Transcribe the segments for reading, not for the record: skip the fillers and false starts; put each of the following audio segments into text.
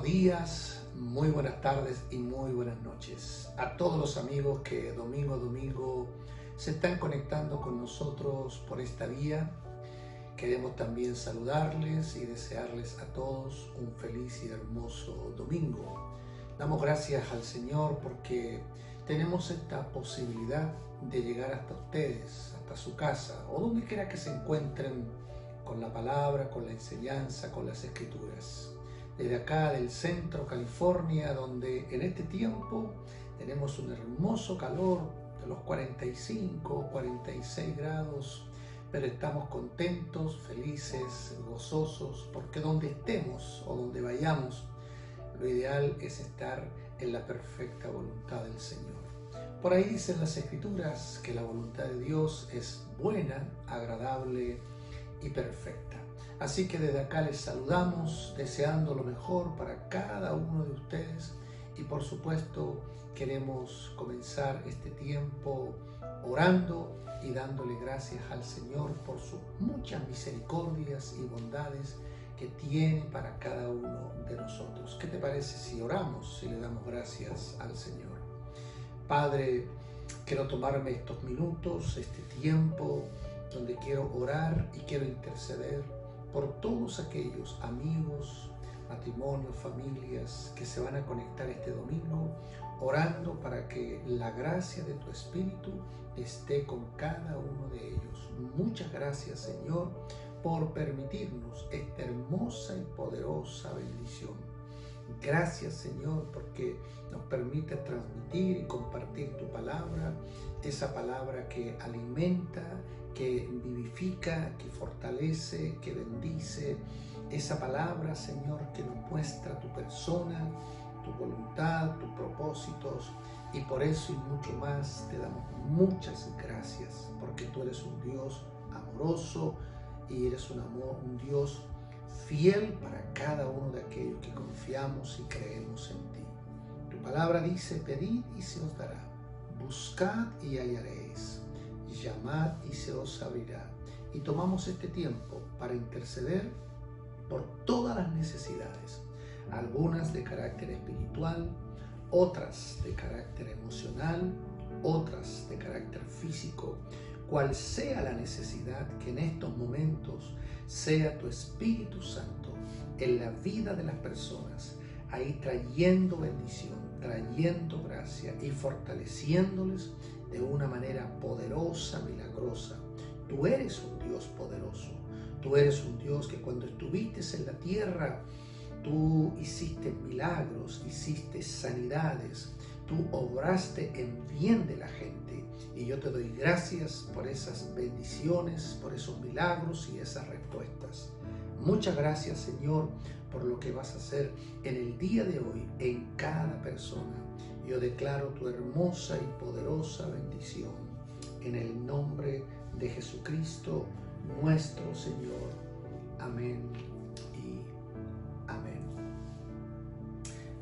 días, muy buenas tardes y muy buenas noches a todos los amigos que domingo a domingo se están conectando con nosotros por esta vía. Queremos también saludarles y desearles a todos un feliz y hermoso domingo. Damos gracias al Señor porque tenemos esta posibilidad de llegar hasta ustedes, hasta su casa o donde quiera que se encuentren con la palabra, con la enseñanza, con las escrituras. Desde acá del centro California, donde en este tiempo tenemos un hermoso calor de los 45, 46 grados, pero estamos contentos, felices, gozosos, porque donde estemos o donde vayamos, lo ideal es estar en la perfecta voluntad del Señor. Por ahí dicen las Escrituras que la voluntad de Dios es buena, agradable y perfecta. Así que desde acá les saludamos, deseando lo mejor para cada uno de ustedes y por supuesto queremos comenzar este tiempo orando y dándole gracias al Señor por sus muchas misericordias y bondades que tiene para cada uno de nosotros. ¿Qué te parece si oramos y le damos gracias al Señor? Padre, quiero tomarme estos minutos, este tiempo, donde quiero orar y quiero interceder por todos aquellos amigos, matrimonios, familias que se van a conectar este domingo, orando para que la gracia de tu Espíritu esté con cada uno de ellos. Muchas gracias, Señor, por permitirnos esta hermosa y poderosa bendición. Gracias, Señor, porque nos permite transmitir y compartir tu palabra, esa palabra que alimenta, que vivifica, que fortalece, que bendice, esa palabra, Señor, que nos muestra tu persona, tu voluntad, tus propósitos, y por eso y mucho más te damos muchas gracias, porque tú eres un Dios amoroso y eres un Dios fiel para cada uno de aquellos que confiamos y creemos en ti. Tu palabra dice: pedid y se os dará, buscad y hallaréis, llamad y se os abrirá. Y tomamos este tiempo para interceder por todas las necesidades, algunas de carácter espiritual, otras de carácter emocional, otras de carácter físico. Cual sea la necesidad, que en estos momentos sea tu Espíritu Santo en la vida de las personas, ahí trayendo bendición, trayendo gracia y fortaleciéndoles de una manera poderosa, milagrosa. Tú eres un Dios poderoso, tú eres un Dios que cuando estuviste en la tierra, tú hiciste milagros, hiciste sanidades, tú obraste en bien de la gente. Y yo te doy gracias por esas bendiciones, por esos milagros y esas respuestas. Muchas gracias, Señor, por lo que vas a hacer en el día de hoy en cada persona. Yo declaro tu hermosa y poderosa bendición en el nombre de Jesucristo, nuestro Señor. Amén y amén.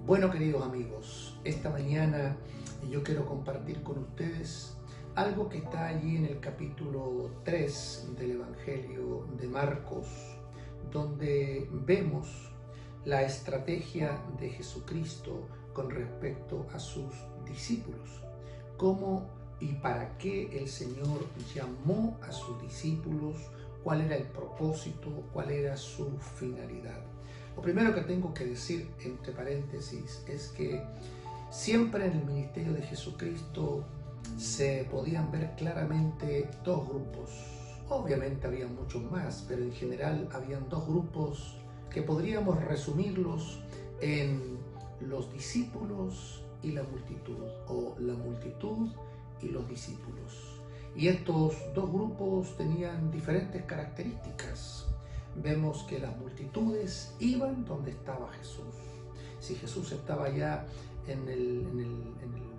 Bueno, queridos amigos, esta mañana yo quiero compartir con ustedes algo que está allí en el capítulo 3 del Evangelio de Marcos, donde vemos la estrategia de Jesucristo con respecto a sus discípulos. Cómo y para qué el Señor llamó a sus discípulos, cuál era el propósito, cuál era su finalidad. Lo primero que tengo que decir, entre paréntesis, es que siempre en el ministerio de Jesucristo se podían ver claramente dos grupos. Obviamente había muchos más, pero en general habían dos grupos que podríamos resumirlos en los discípulos y la multitud, o la multitud y los discípulos. Y estos dos grupos tenían diferentes características. Vemos que las multitudes iban donde estaba Jesús. Si Jesús estaba allá en el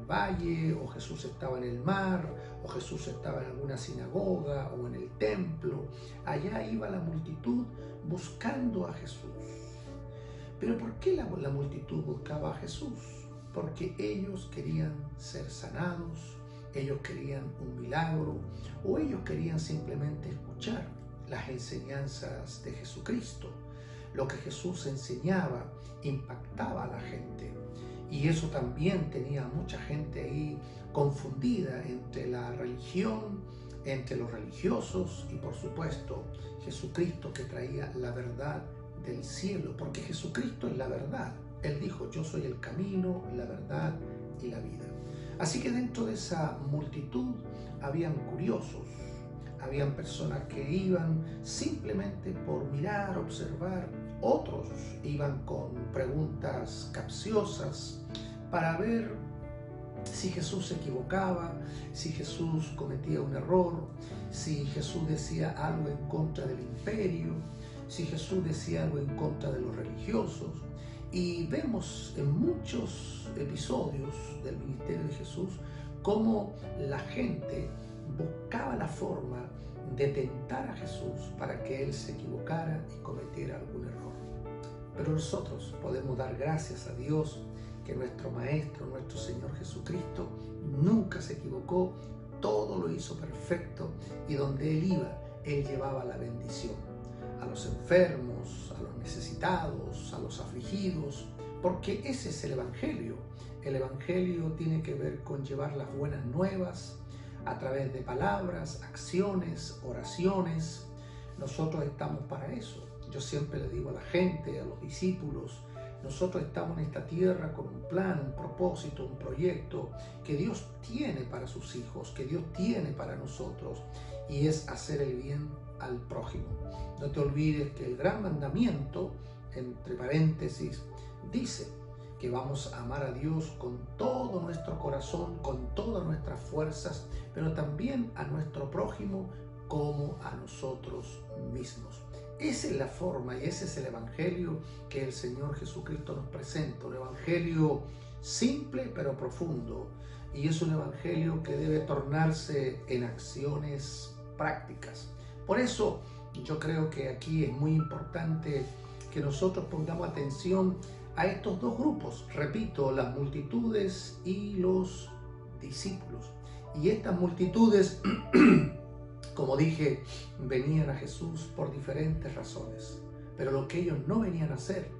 valle, o Jesús estaba en el mar, o Jesús estaba en alguna sinagoga o en el templo, allá iba la multitud buscando a Jesús. Pero ¿por qué la multitud buscaba a Jesús? Porque ellos querían ser sanados, ellos querían un milagro, o ellos querían simplemente escuchar las enseñanzas de Jesucristo. lo que Jesús enseñaba impactaba a la gente. Y eso también tenía mucha gente ahí confundida entre la religión, entre los religiosos y por supuesto Jesucristo, que traía la verdad del cielo, porque Jesucristo es la verdad. Él dijo: yo soy el camino, la verdad y la vida. Así que dentro de esa multitud habían curiosos, habían personas que iban simplemente por mirar, observar. Otros iban con preguntas capciosas para ver si Jesús se equivocaba, si Jesús cometía un error, si Jesús decía algo en contra del imperio, si Jesús decía algo en contra de los religiosos. Y vemos en muchos episodios del ministerio de Jesús cómo la gente buscaba la forma de tentar a Jesús para que Él se equivocara y cometiera algún error. Pero nosotros podemos dar gracias a Dios que nuestro Maestro, nuestro Señor Jesucristo, nunca se equivocó, todo lo hizo perfecto, y donde Él iba, Él llevaba la bendición a los enfermos, a los necesitados, a los afligidos, porque ese es el Evangelio. El Evangelio tiene que ver con llevar las buenas nuevas a través de palabras, acciones, oraciones. Nosotros estamos para eso. Yo siempre le digo a la gente, a los discípulos, nosotros estamos en esta tierra con un plan, un propósito, un proyecto que Dios tiene para sus hijos, que Dios tiene para nosotros, y es hacer el bien al prójimo. No te olvides que el gran mandamiento, entre paréntesis, dice que vamos a amar a Dios con todo nuestro corazón, con todas nuestras fuerzas, pero también a nuestro prójimo como a nosotros mismos. Esa es la forma y ese es el Evangelio que el Señor Jesucristo nos presenta, un Evangelio simple pero profundo, y es un Evangelio que debe tornarse en acciones prácticas. Por eso yo creo que aquí es muy importante que nosotros pongamos atención a estos dos grupos, repito, las multitudes y los discípulos. Y estas multitudes, como dije, venían a Jesús por diferentes razones, pero lo que ellos no venían a hacer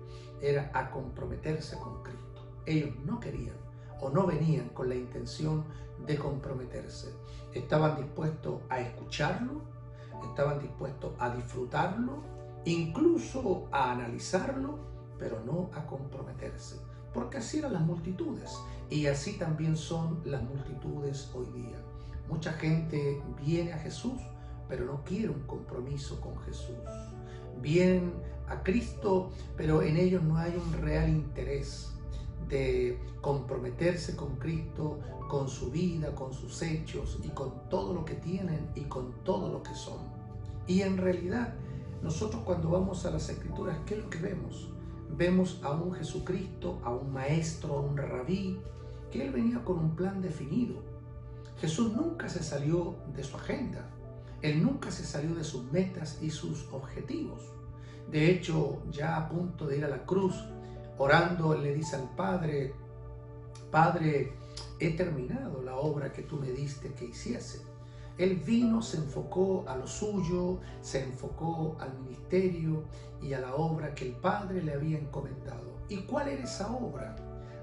era a comprometerse con Cristo. Ellos no querían o no venían con la intención de comprometerse. Estaban dispuestos a escucharlo, estaban dispuestos a disfrutarlo, incluso a analizarlo, pero no a comprometerse, porque así eran las multitudes, y así también son las multitudes hoy día. Mucha gente viene a Jesús, pero no quiere un compromiso con Jesús. Vienen a Cristo, pero en ellos no hay un real interés de comprometerse con Cristo, con su vida, con sus hechos y con todo lo que tienen y con todo lo que son. Y en realidad, nosotros cuando vamos a las Escrituras, ¿qué es lo que vemos? Vemos a un Jesucristo, a un maestro, a un rabí, que Él venía con un plan definido. Jesús nunca se salió de su agenda. Él nunca se salió de sus metas y sus objetivos. De hecho, ya a punto de ir a la cruz, orando, Él le dice al Padre: Padre, he terminado la obra que tú me diste que hiciese. Él vino, se enfocó a lo suyo, se enfocó al ministerio y a la obra que el Padre le había encomendado. ¿Y cuál era esa obra?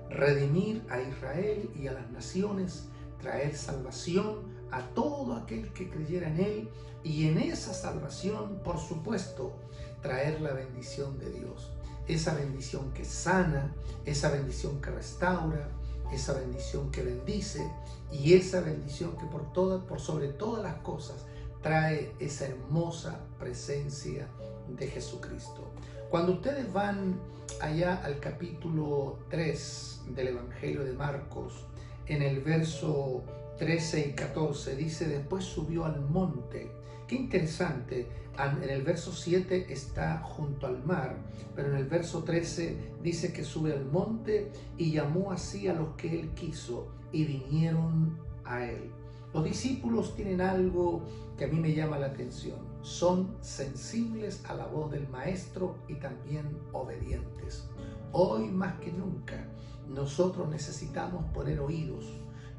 Redimir a Israel y a las naciones, traer salvación a todo aquel que creyera en Él, y en esa salvación, por supuesto, traer la bendición de Dios. Esa bendición que sana, esa bendición que restaura, esa bendición que bendice, y esa bendición que por sobre todas las cosas trae esa hermosa presencia de Jesucristo. Cuando ustedes van allá al capítulo 3 del Evangelio de Marcos, en el verso 13 y 14 dice: después subió al monte. Qué interesante, en el verso 7 está junto al mar, pero en el verso 13 dice que sube al monte y llamó así a los que Él quiso y vinieron a Él. Los discípulos tienen algo que a mí me llama la atención. Son sensibles a la voz del Maestro y también obedientes. Hoy más que nunca nosotros necesitamos poner oídos,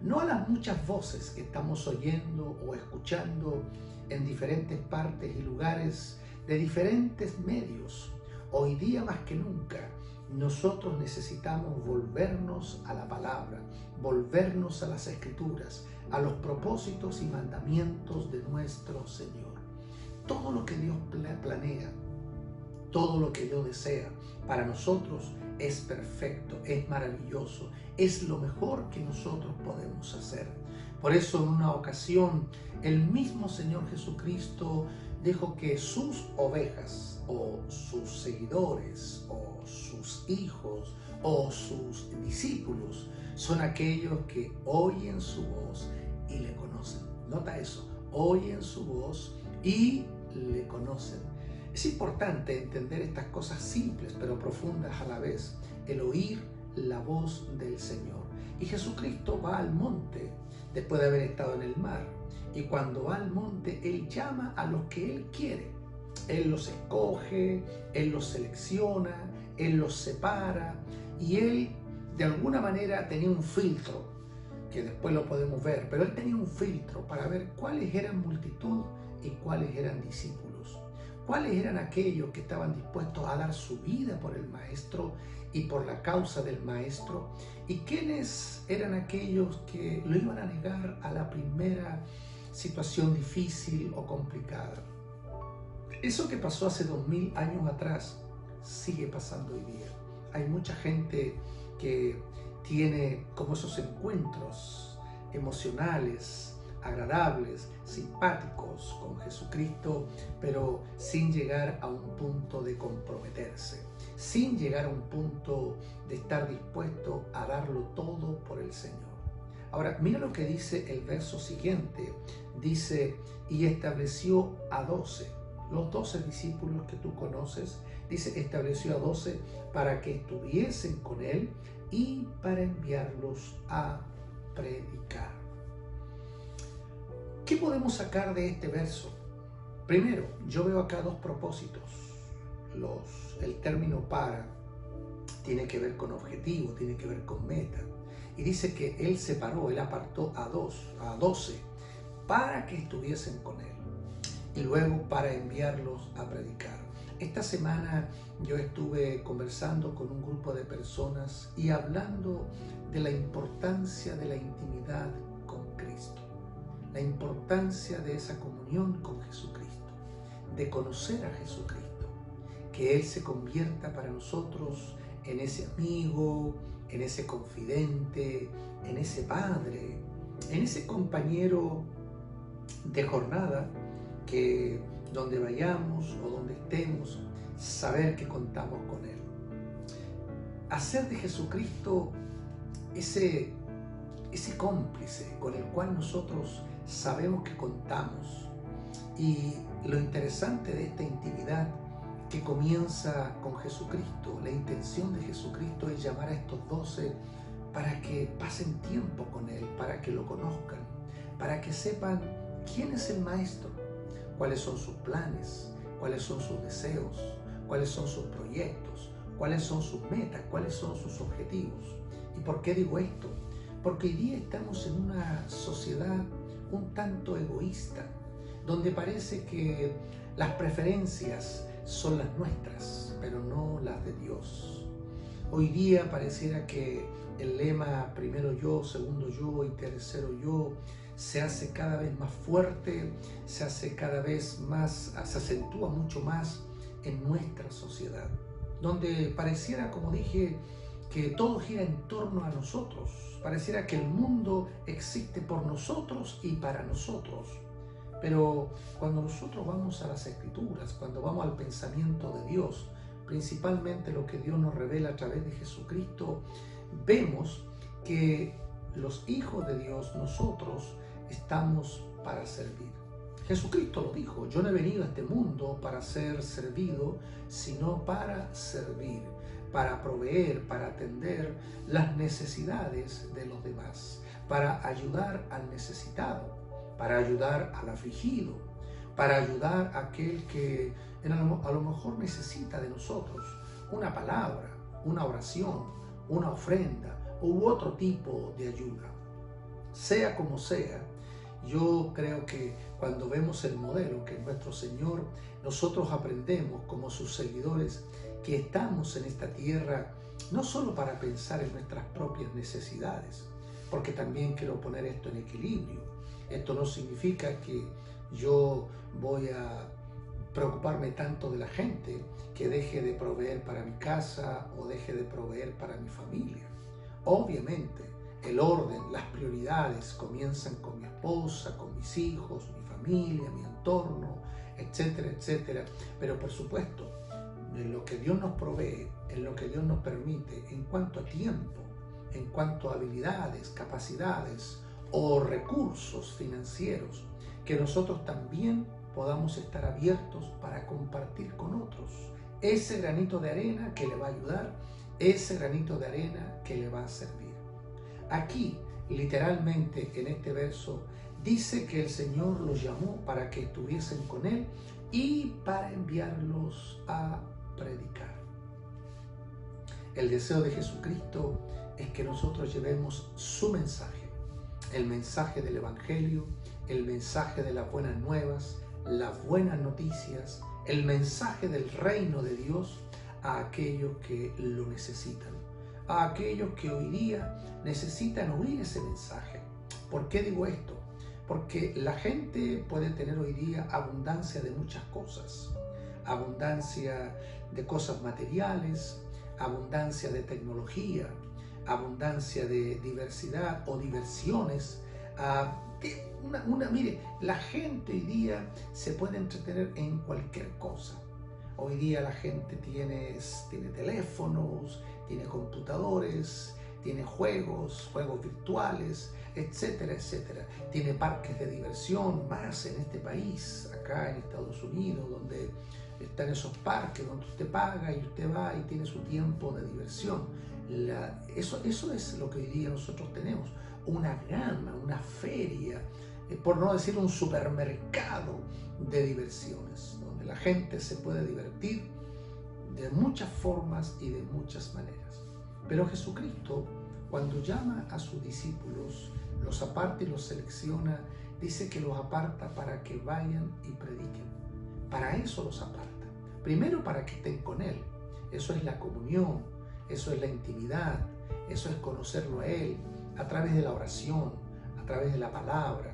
no a las muchas voces que estamos oyendo o escuchando en diferentes partes y lugares de diferentes medios. Hoy día más que nunca, nosotros necesitamos volvernos a la palabra, volvernos a las Escrituras, a los propósitos y mandamientos de nuestro Señor. Todo lo que Dios planea, todo lo que Dios desea para nosotros es perfecto, es maravilloso, es lo mejor que nosotros podemos hacer. Por eso en una ocasión el mismo Señor Jesucristo dijo que sus ovejas o sus seguidores o sus hijos o sus discípulos son aquellos que oyen su voz y le conocen. Nota eso, oyen su voz y le conocen. Es importante entender estas cosas simples pero profundas a la vez, el oír la voz del Señor. Y Jesucristo va al monte después de haber estado en el mar. Y cuando va al monte, Él llama a los que Él quiere. Él los escoge, Él los selecciona, Él los separa. Y Él, de alguna manera, tenía un filtro, que después lo podemos ver, pero Él tenía un filtro para ver cuáles eran multitud y cuáles eran discípulos. Cuáles eran aquellos que estaban dispuestos a dar su vida por el Maestro y por la causa del Maestro, y quiénes eran aquellos que lo iban a negar a la primera situación difícil o complicada. Eso que pasó hace 2000 años atrás sigue pasando hoy día. Hay mucha gente que tiene como esos encuentros emocionales, agradables, simpáticos con Jesucristo, pero sin llegar a un punto de comprometerse, sin llegar a un punto de estar dispuesto a darlo todo por el Señor. Ahora, mira lo que dice el verso siguiente. Dice, y estableció a 12, los 12 discípulos que tú conoces. Dice, estableció a 12 para que estuviesen con Él y para enviarlos a predicar. ¿Qué podemos sacar de este verso? Primero, yo veo acá dos propósitos. El término para tiene que ver con objetivo, tiene que ver con meta. Y dice que Él separó, Él apartó a 12 para que estuviesen con Él y luego para enviarlos a predicar. Esta semana yo estuve conversando con un grupo de personas y hablando de la importancia de la intimidad con Cristo, la importancia de esa comunión con Jesucristo, de conocer a Jesucristo, que Él se convierta para nosotros en ese amigo, en ese confidente, en ese padre, en ese compañero de jornada, que donde vayamos o donde estemos, saber que contamos con Él. Hacer de Jesucristo ese cómplice con el cual nosotros sabemos que contamos. Y lo interesante de esta intimidad que comienza con Jesucristo, la intención de Jesucristo es llamar a estos 12 para que pasen tiempo con Él, para que lo conozcan, para que sepan quién es el Maestro, cuáles son sus planes, cuáles son sus deseos, cuáles son sus proyectos, cuáles son sus metas, cuáles son sus objetivos. ¿Y por qué digo esto? Porque hoy día estamos en una sociedad un tanto egoísta, donde parece que las preferencias son las nuestras, pero no las de Dios. Hoy día pareciera que el lema primero yo, segundo yo y tercero yo se hace cada vez más fuerte, se hace cada vez más, se acentúa mucho más en nuestra sociedad, donde pareciera, como dije, que todo gira en torno a nosotros. Pareciera que el mundo existe por nosotros y para nosotros. Pero cuando nosotros vamos a las Escrituras, cuando vamos al pensamiento de Dios, principalmente lo que Dios nos revela a través de Jesucristo, vemos que los hijos de Dios, nosotros, estamos para servir. Jesucristo lo dijo, yo no he venido a este mundo para ser servido, sino para servir, para proveer, para atender las necesidades de los demás, para ayudar al necesitado, para ayudar al afligido, para ayudar a aquel que a lo mejor necesita de nosotros una palabra, una oración, una ofrenda u otro tipo de ayuda. Sea como sea, Yo creo que cuando vemos el modelo que es nuestro Señor, nosotros aprendemos como sus seguidores que estamos en esta tierra no solo para pensar en nuestras propias necesidades, porque también quiero poner esto en equilibrio. Esto no significa que yo voy a preocuparme tanto de la gente que deje de proveer para mi casa o deje de proveer para mi familia. Obviamente, el orden, las prioridades comienzan con mi esposa, con mis hijos, mi familia, mi entorno, etcétera, etcétera. Pero por supuesto, en lo que Dios nos provee, en lo que Dios nos permite, en cuanto a tiempo, en cuanto a habilidades, capacidades o recursos financieros, que nosotros también podamos estar abiertos para compartir con otros ese granito de arena que le va a ayudar, ese granito de arena que le va a servir. Aquí, literalmente en este verso, dice que el Señor los llamó para que estuviesen con Él y para enviarlos a predicar. El deseo de Jesucristo es que nosotros llevemos su mensaje, el mensaje del Evangelio, el mensaje de las buenas nuevas, las buenas noticias, el mensaje del reino de Dios a aquellos que lo necesitan, a aquellos que hoy día necesitan oír ese mensaje. ¿Por qué digo esto? Porque la gente puede tener hoy día abundancia de muchas cosas, abundancia de cosas materiales, abundancia de tecnología, abundancia de diversidad o diversiones. Mire, la gente hoy día se puede entretener en cualquier cosa. Hoy día la gente tiene teléfonos, tiene computadores, tiene juegos virtuales, etcétera, etcétera. Tiene parques de diversión, más en este país, acá en Estados Unidos, donde están esos parques donde usted paga y usted va y tiene su tiempo de diversión. Eso es lo que hoy día nosotros tenemos, una gama, una feria, por no decir un supermercado de diversiones, donde la gente se puede divertir de muchas formas y de muchas maneras. Pero Jesucristo, cuando llama a sus discípulos, los aparta y los selecciona, dice que los aparta para que vayan y prediquen. Para eso los aparta. Primero para que estén con Él. Eso es la comunión, eso es la intimidad, eso es conocerlo a Él a través de la oración, a través de la palabra,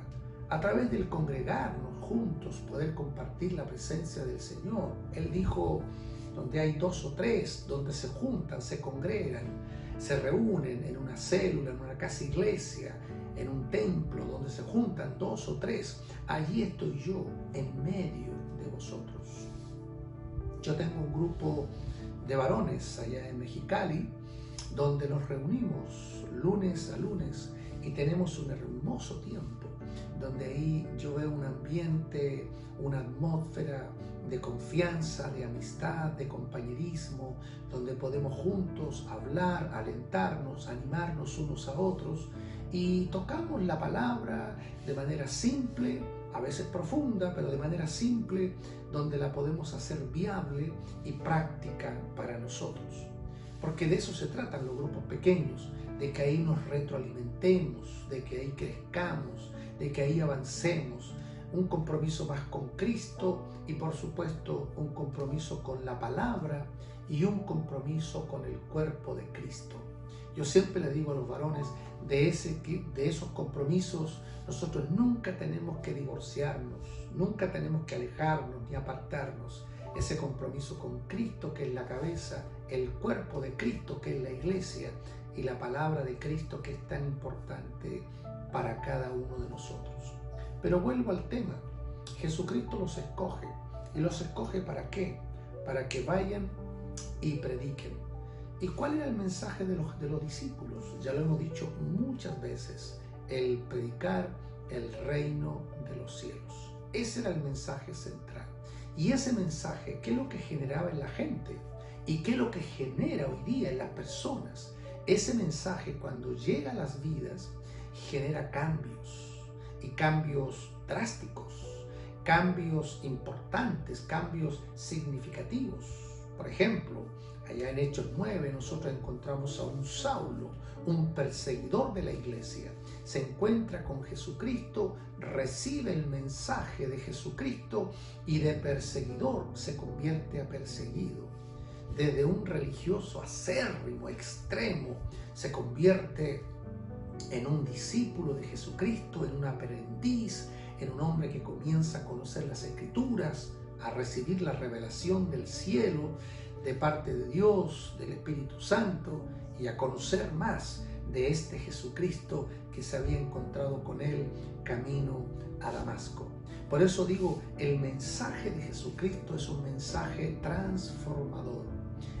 a través del congregarnos juntos, poder compartir la presencia del Señor. Él dijo, donde hay 2 o 3, donde se juntan, se congregan, se reúnen en una célula, en una casa iglesia, en un templo, donde se juntan 2 o 3, allí estoy yo, en medio de vosotros. Yo tengo un grupo de varones allá en Mexicali, donde nos reunimos lunes a lunes y tenemos un hermoso tiempo, donde ahí yo veo un ambiente, una atmósfera de confianza, de amistad, de compañerismo, donde podemos juntos hablar, alentarnos, animarnos unos a otros y tocamos la palabra de manera simple, a veces profunda, pero de manera simple, donde la podemos hacer viable y práctica para nosotros. Porque de eso se tratan los grupos pequeños, de que ahí nos retroalimentemos, de que ahí crezcamos, de que ahí avancemos. Un compromiso más con Cristo y por supuesto un compromiso con la palabra y un compromiso con el cuerpo de Cristo. Yo siempre le digo a los varones, de esos compromisos nosotros nunca tenemos que divorciarnos, nunca tenemos que alejarnos ni apartarnos. Ese compromiso con Cristo, que es la cabeza, el cuerpo de Cristo, que es la iglesia, y la palabra de Cristo, que es tan importante para cada uno de nosotros. Pero vuelvo al tema. Jesucristo los escoge. ¿Y los escoge para qué? Para que vayan y prediquen. ¿Y cuál era el mensaje de los discípulos? Ya lo hemos dicho muchas veces. El predicar el reino de los cielos. Ese era el mensaje central. Y ese mensaje, ¿qué es lo que generaba en la gente? ¿Y qué es lo que genera hoy día en las personas? Ese mensaje, cuando llega a las vidas, genera cambios. Y cambios drásticos, cambios importantes, cambios significativos. Por ejemplo, allá en Hechos 9 nosotros encontramos a un Saulo, un perseguidor de la iglesia, se encuentra con Jesucristo, recibe el mensaje de Jesucristo y de perseguidor se convierte a perseguido. Desde un religioso acérrimo, extremo, se convierte en un discípulo de Jesucristo, en un aprendiz, en un hombre que comienza a conocer las Escrituras, a recibir la revelación del cielo de parte de Dios, del Espíritu Santo, y a conocer más de este Jesucristo que se había encontrado con él camino a Damasco. Por eso digo, el mensaje de Jesucristo es un mensaje transformador,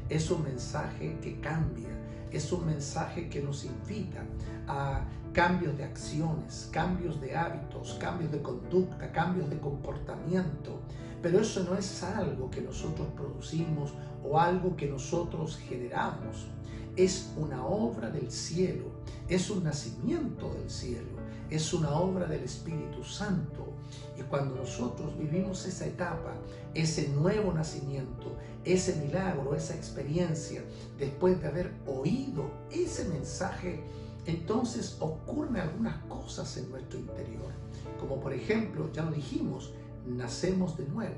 es un mensaje que cambia, es un mensaje que nos invita a cambios de acciones, cambios de hábitos, cambios de conducta, cambios de comportamiento. Pero eso no es algo que nosotros producimos o algo que nosotros generamos. Es una obra del cielo, es un nacimiento del cielo, es una obra del Espíritu Santo. Y cuando nosotros vivimos esa etapa, ese nuevo nacimiento, ese milagro, esa experiencia, después de haber oído ese mensaje, entonces ocurren algunas cosas en nuestro interior. Como por ejemplo, ya lo dijimos, nacemos de nuevo.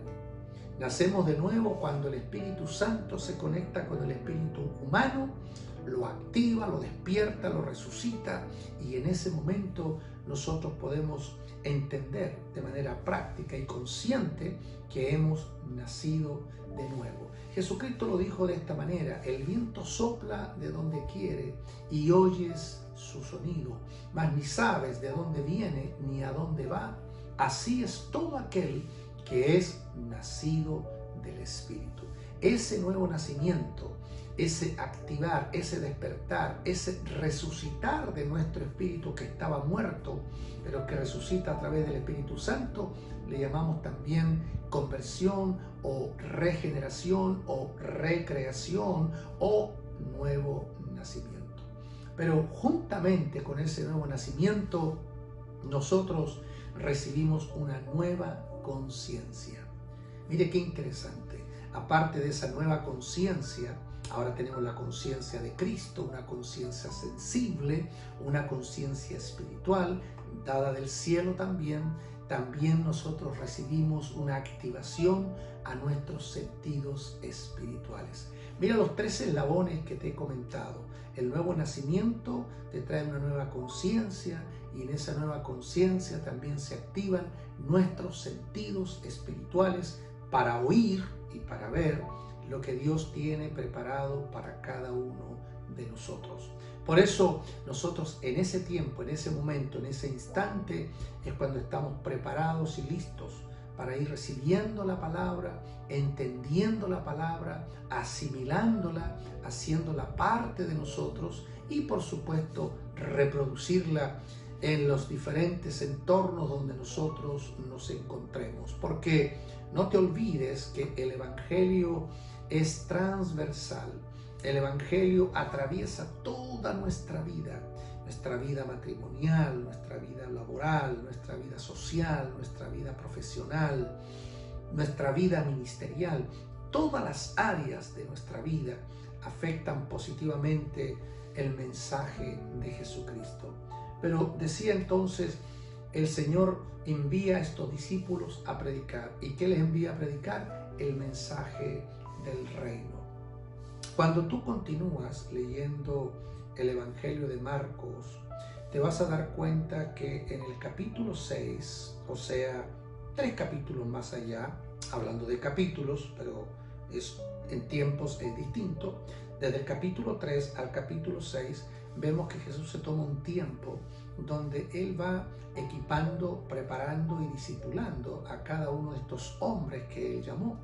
Nacemos de nuevo cuando el Espíritu Santo se conecta con el espíritu humano, lo activa, lo despierta, lo resucita, y en ese momento nosotros podemos entender de manera práctica y consciente que hemos nacido de nuevo. Jesucristo lo dijo de esta manera: el viento sopla de donde quiere y oyes su sonido, mas ni sabes de dónde viene ni a dónde va. Así es todo aquel que es nacido del Espíritu. Ese nuevo nacimiento, ese activar, ese despertar, ese resucitar de nuestro espíritu que estaba muerto, pero que resucita a través del Espíritu Santo, le llamamos también conversión o regeneración o recreación o nuevo nacimiento. Pero juntamente con ese nuevo nacimiento, nosotros recibimos una nueva conciencia. Mire qué interesante. Aparte de esa nueva conciencia, ahora tenemos la conciencia de Cristo, una conciencia sensible, una conciencia espiritual, dada del cielo también. También nosotros recibimos una activación a nuestros sentidos espirituales. Mira los 3 eslabones que te he comentado. El nuevo nacimiento te trae una nueva conciencia, y en esa nueva conciencia también se activan nuestros sentidos espirituales para oír y para ver lo que Dios tiene preparado para cada uno de nosotros. Por eso nosotros en ese tiempo, en ese momento, en ese instante, es cuando estamos preparados y listos para ir recibiendo la palabra, entendiendo la palabra, asimilándola, haciéndola parte de nosotros y por supuesto reproducirla en los diferentes entornos donde nosotros nos encontremos. Porque no te olvides que el Evangelio es transversal. El Evangelio atraviesa toda nuestra vida matrimonial, nuestra vida laboral, nuestra vida social, nuestra vida profesional, nuestra vida ministerial. Todas las áreas de nuestra vida afectan positivamente el mensaje de Jesucristo. Pero decía entonces, el Señor envía a estos discípulos a predicar. ¿Y qué les envía a predicar? El mensaje del reino. Cuando tú continúas leyendo el Evangelio de Marcos, te vas a dar cuenta que en el capítulo 6, o sea, 3 capítulos más allá, hablando de capítulos, pero en tiempos es distinto, desde el capítulo 3 al capítulo 6, vemos que Jesús se toma un tiempo donde Él va equipando, preparando y discipulando a cada uno de estos hombres que Él llamó.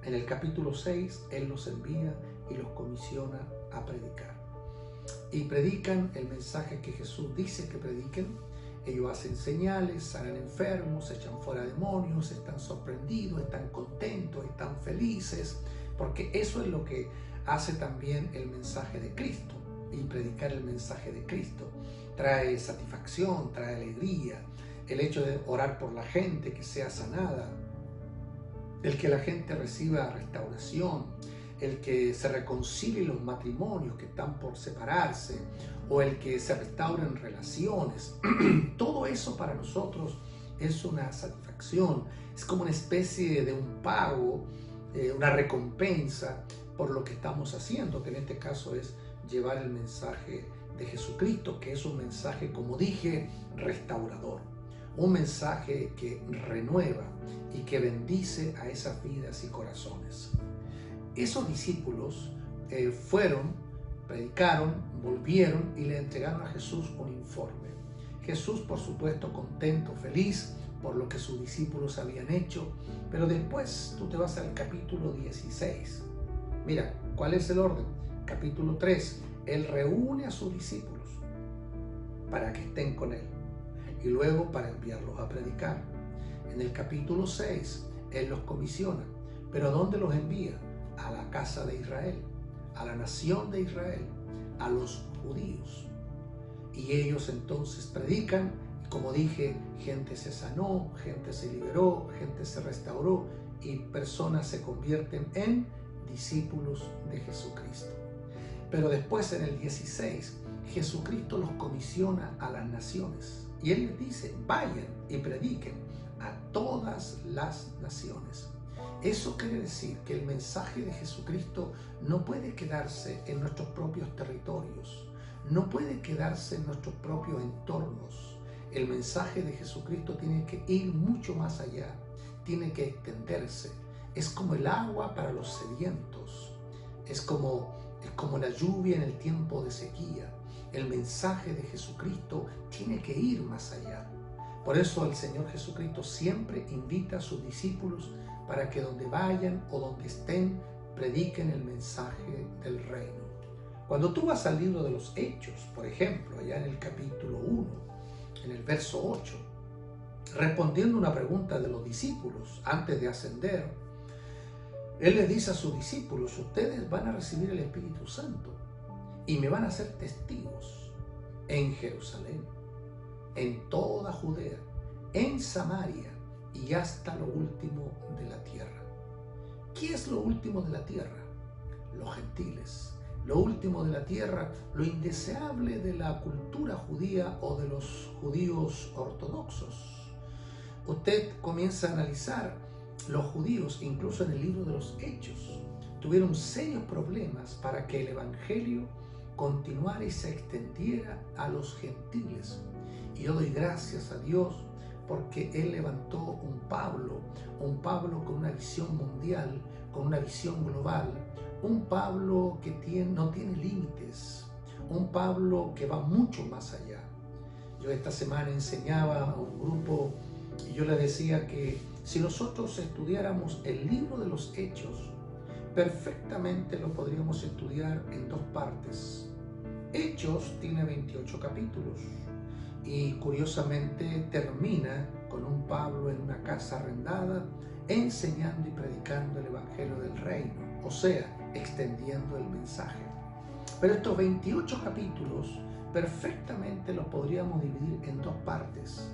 En el capítulo 6, Él los envía y los comisiona a predicar. Y predican el mensaje que Jesús dice que prediquen. Ellos hacen señales, sanan enfermos, echan fuera demonios, están sorprendidos, están contentos, están felices, porque eso es lo que hace también el mensaje de Cristo. Y predicar el mensaje de Cristo trae satisfacción, trae alegría. El hecho de orar por la gente que sea sanada, el que la gente reciba restauración, el que se reconcilien los matrimonios que están por separarse, o el que se restauren relaciones. Todo eso para nosotros es una satisfacción, es como una especie de un pago, una recompensa por lo que estamos haciendo, que en este caso es llevar el mensaje de Jesucristo, que es un mensaje, como dije, restaurador, un mensaje que renueva y que bendice a esas vidas y corazones. Esos discípulos predicaron, volvieron y le entregaron a Jesús un informe. Jesús, por supuesto, contento, feliz por lo que sus discípulos habían hecho, pero después tú te vas al capítulo 16. Mira, ¿cuál es el orden? Capítulo 3, Él reúne a sus discípulos para que estén con Él y luego para enviarlos a predicar. En el capítulo 6, Él los comisiona, pero ¿a dónde los envía? A la casa de Israel, a la nación de Israel, a los judíos. Y ellos entonces predican, y como dije, gente se sanó, gente se liberó, gente se restauró y personas se convierten en discípulos de Jesucristo. Pero después en el 16, Jesucristo los comisiona a las naciones y Él les dice, vayan y prediquen a todas las naciones. Eso quiere decir que el mensaje de Jesucristo no puede quedarse en nuestros propios territorios, no puede quedarse en nuestros propios entornos. El mensaje de Jesucristo tiene que ir mucho más allá, tiene que extenderse. Es como el agua para los sedientos, es como la lluvia en el tiempo de sequía. El mensaje de Jesucristo tiene que ir más allá. Por eso el Señor Jesucristo siempre invita a sus discípulos para que donde vayan o donde estén, prediquen el mensaje del reino. Cuando tú vas al libro de los Hechos, por ejemplo, allá en el capítulo 1, en el verso 8, respondiendo una pregunta de los discípulos antes de ascender, Él les dice a sus discípulos, ustedes van a recibir el Espíritu Santo y me van a ser testigos en Jerusalén, en toda Judea, en Samaria y hasta lo último de la tierra. ¿Qué es lo último de la tierra? Los gentiles. Lo último de la tierra, lo indeseable de la cultura judía o de los judíos ortodoxos. Usted comienza a analizar los judíos, incluso en el libro de los Hechos, tuvieron serios problemas para que el evangelio continuara y se extendiera a los gentiles. Y yo doy gracias a Dios porque Él levantó un Pablo con una visión mundial, con una visión global, un Pablo que no tiene límites, un Pablo que va mucho más allá. Yo esta semana enseñaba a un grupo y yo les decía que si nosotros estudiáramos el libro de los Hechos, perfectamente lo podríamos estudiar en dos partes. Hechos tiene 28 capítulos y curiosamente termina con un Pablo en una casa arrendada enseñando y predicando el evangelio del reino, o sea, extendiendo el mensaje. Pero estos 28 capítulos perfectamente los podríamos dividir en dos partes.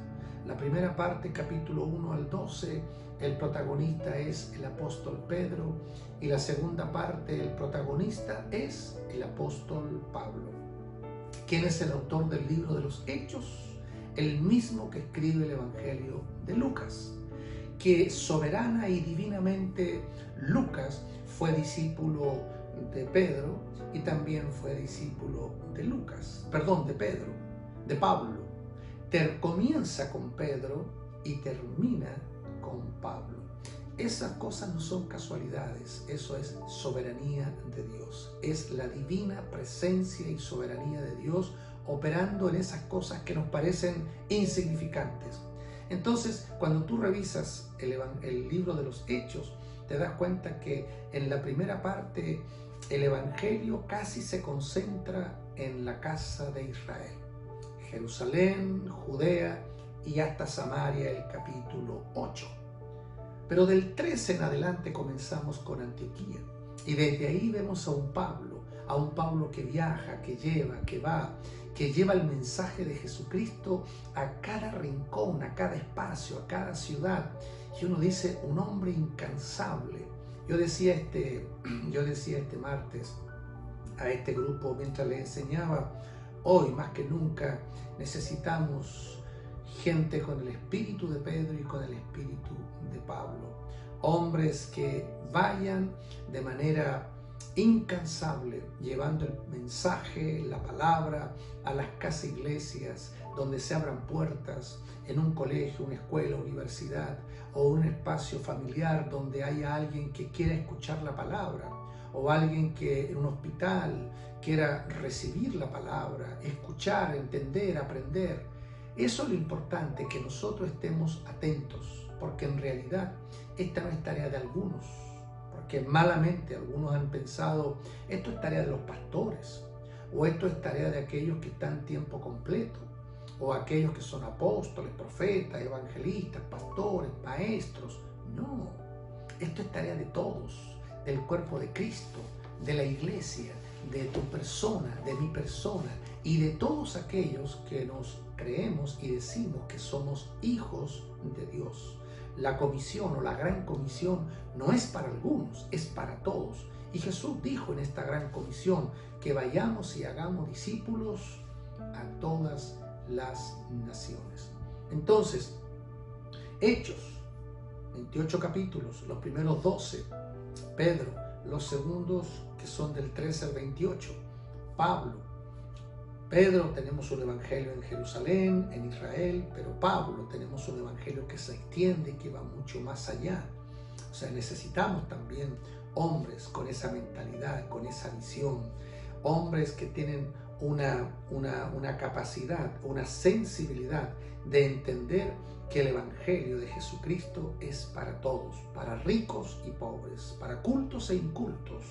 La primera parte, capítulo 1 al 12, el protagonista es el apóstol Pedro, y la segunda parte, el protagonista es el apóstol Pablo. ¿Quién es el autor del libro de los Hechos? El mismo que escribe el Evangelio de Lucas, que soberana y divinamente Lucas fue discípulo de Pedro y también fue discípulo de Pablo. Comienza con Pedro y termina con Pablo. Esas cosas no son casualidades, eso es soberanía de Dios. Es la divina presencia y soberanía de Dios operando en esas cosas que nos parecen insignificantes. Entonces, cuando tú revisas el libro de los Hechos, te das cuenta que en la primera parte el Evangelio casi se concentra en la casa de Israel. Jerusalén, Judea y hasta Samaria, el capítulo 8. Pero del 13 en adelante comenzamos con Antioquía. Y desde ahí vemos a un Pablo que viaja, que lleva el mensaje de Jesucristo a cada rincón, a cada espacio, a cada ciudad. Y uno dice, un hombre incansable. Yo decía este martes a este grupo mientras les enseñaba, hoy más que nunca necesitamos gente con el espíritu de Pedro y con el espíritu de Pablo. Hombres que vayan de manera incansable llevando el mensaje, la palabra a las casas iglesias, donde se abran puertas, en un colegio, una escuela, universidad o un espacio familiar donde haya alguien que quiera escuchar la palabra, o alguien que en un hospital quiera recibir la palabra, escuchar, entender, aprender. Eso es lo importante, que nosotros estemos atentos, porque en realidad esta no es tarea de algunos, porque malamente algunos han pensado, esto es tarea de los pastores, o esto es tarea de aquellos que están tiempo completo, o aquellos que son apóstoles, profetas, evangelistas, pastores, maestros. No, esto es tarea de todos, del cuerpo de Cristo, de la iglesia, de tu persona, de mi persona y de todos aquellos que nos creemos y decimos que somos hijos de Dios. La comisión o la gran comisión no es para algunos, es para todos. Y Jesús dijo en esta gran comisión que vayamos y hagamos discípulos a todas las naciones. Entonces, Hechos, 28 capítulos, los primeros 12, Pedro, los segundos que son del 13 al 28, Pablo. Pedro tenemos un evangelio en Jerusalén, en Israel, pero Pablo tenemos un evangelio que se extiende, que va mucho más allá. O sea, necesitamos también hombres con esa mentalidad, con esa visión, hombres que tienen una capacidad, una sensibilidad de entender que el evangelio de Jesucristo es para todos, para ricos y pobres, para cultos e incultos,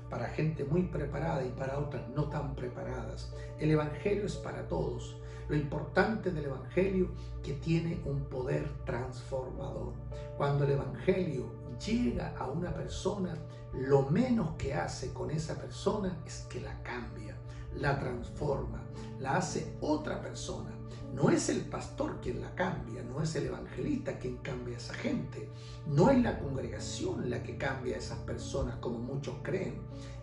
para gente muy preparada y para otras no tan preparadas. El evangelio es para todos. Lo importante del evangelio es que tiene un poder transformador. Cuando el evangelio llega a una persona, lo menos que hace con esa persona es que la cambia, la transforma, la hace otra persona. No es el pastor quien la cambia, no es el evangelista quien cambia a esa gente, no es la congregación la que cambia a esas personas como muchos creen.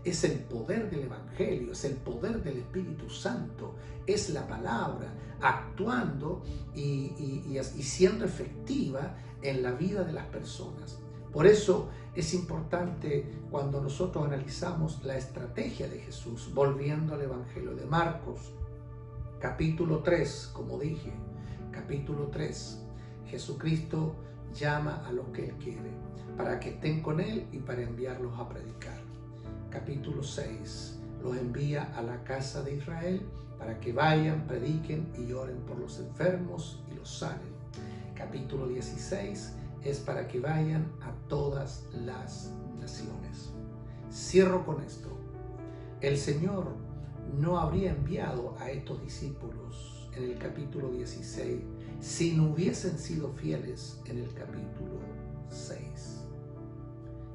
Es el poder del evangelio, es el poder del Espíritu Santo, es la palabra actuando y siendo efectiva en la vida de las personas. Por eso es importante cuando nosotros analizamos la estrategia de Jesús, volviendo al Evangelio de Marcos, capítulo 3, como dije, capítulo 3, Jesucristo llama a los que Él quiere, para que estén con Él y para enviarlos a predicar. Capítulo 6, los envía a la casa de Israel para que vayan, prediquen y oren por los enfermos y los sanen. Capítulo 16 es para que vayan a todas las naciones. Cierro con esto. El Señor no habría enviado a estos discípulos en el capítulo 16 si no hubiesen sido fieles en el capítulo 6.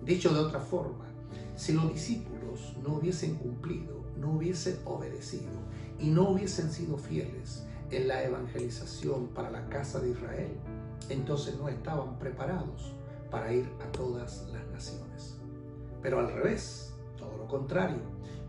Dicho de otra forma, si los discípulos no hubiesen cumplido, no hubiesen obedecido y no hubiesen sido fieles en la evangelización para la casa de Israel, entonces no estaban preparados para ir a todas las naciones. Pero al revés, todo lo contrario,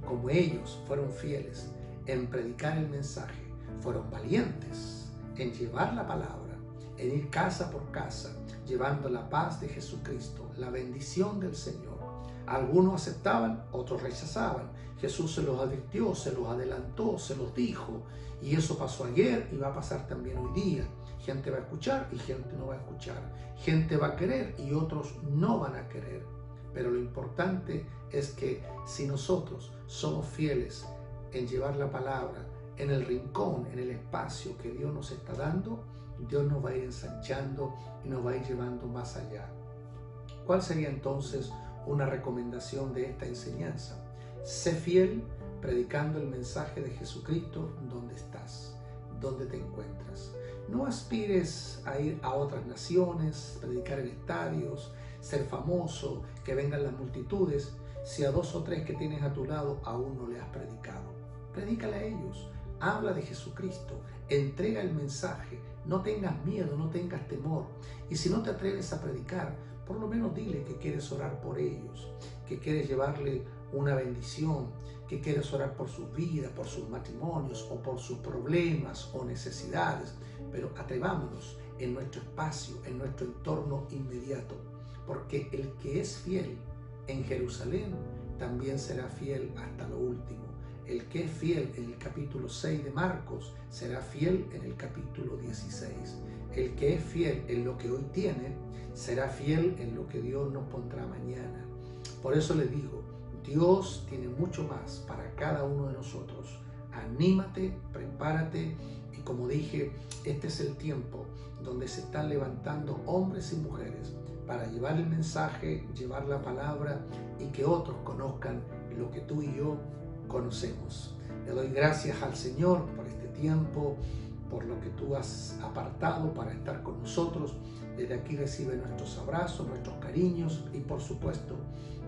como ellos fueron fieles en predicar el mensaje, fueron valientes en llevar la palabra, en ir casa por casa, llevando la paz de Jesucristo, la bendición del Señor. Algunos aceptaban, otros rechazaban. Jesús se los advirtió, se los adelantó, se los dijo. Y eso pasó ayer y va a pasar también hoy día. Gente va a escuchar y gente no va a escuchar. Gente va a querer y otros no van a querer. Pero lo importante es que si nosotros somos fieles en llevar la palabra en el rincón, en el espacio que Dios nos está dando, Dios nos va a ir ensanchando y nos va a ir llevando más allá. ¿Cuál sería entonces una recomendación de esta enseñanza? Sé fiel predicando el mensaje de Jesucristo donde estás, donde te encuentras. No aspires a ir a otras naciones, predicar en estadios, ser famoso, que vengan las multitudes, si a 2 o 3 que tienes a tu lado aún no le has predicado. Predícale a ellos, habla de Jesucristo, entrega el mensaje, no tengas miedo, no tengas temor. Y si no te atreves a predicar, por lo menos dile que quieres orar por ellos, que quieres llevarle una bendición, que quieres orar por sus vidas, por sus matrimonios o por sus problemas o necesidades. Pero atrevámonos en nuestro espacio, en nuestro entorno inmediato, porque el que es fiel en Jerusalén también será fiel hasta lo último. El que es fiel en el capítulo 6 de Marcos será fiel en el capítulo 16. El que es fiel en lo que hoy tiene será fiel en lo que Dios nos pondrá mañana. Por eso les digo, Dios tiene mucho más para cada uno de nosotros. Anímate, prepárate y como dije, este es el tiempo donde se están levantando hombres y mujeres para llevar el mensaje, llevar la palabra y que otros conozcan lo que tú y yo conocemos. Le doy gracias al Señor por este tiempo, por lo que tú has apartado para estar con nosotros. Desde aquí recibe nuestros abrazos, nuestros cariños y por supuesto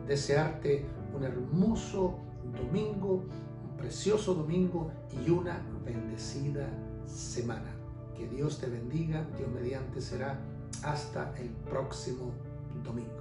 desearte un hermoso domingo, un precioso domingo y una bendecida semana. Que Dios te bendiga. Dios mediante será hasta el próximo domingo.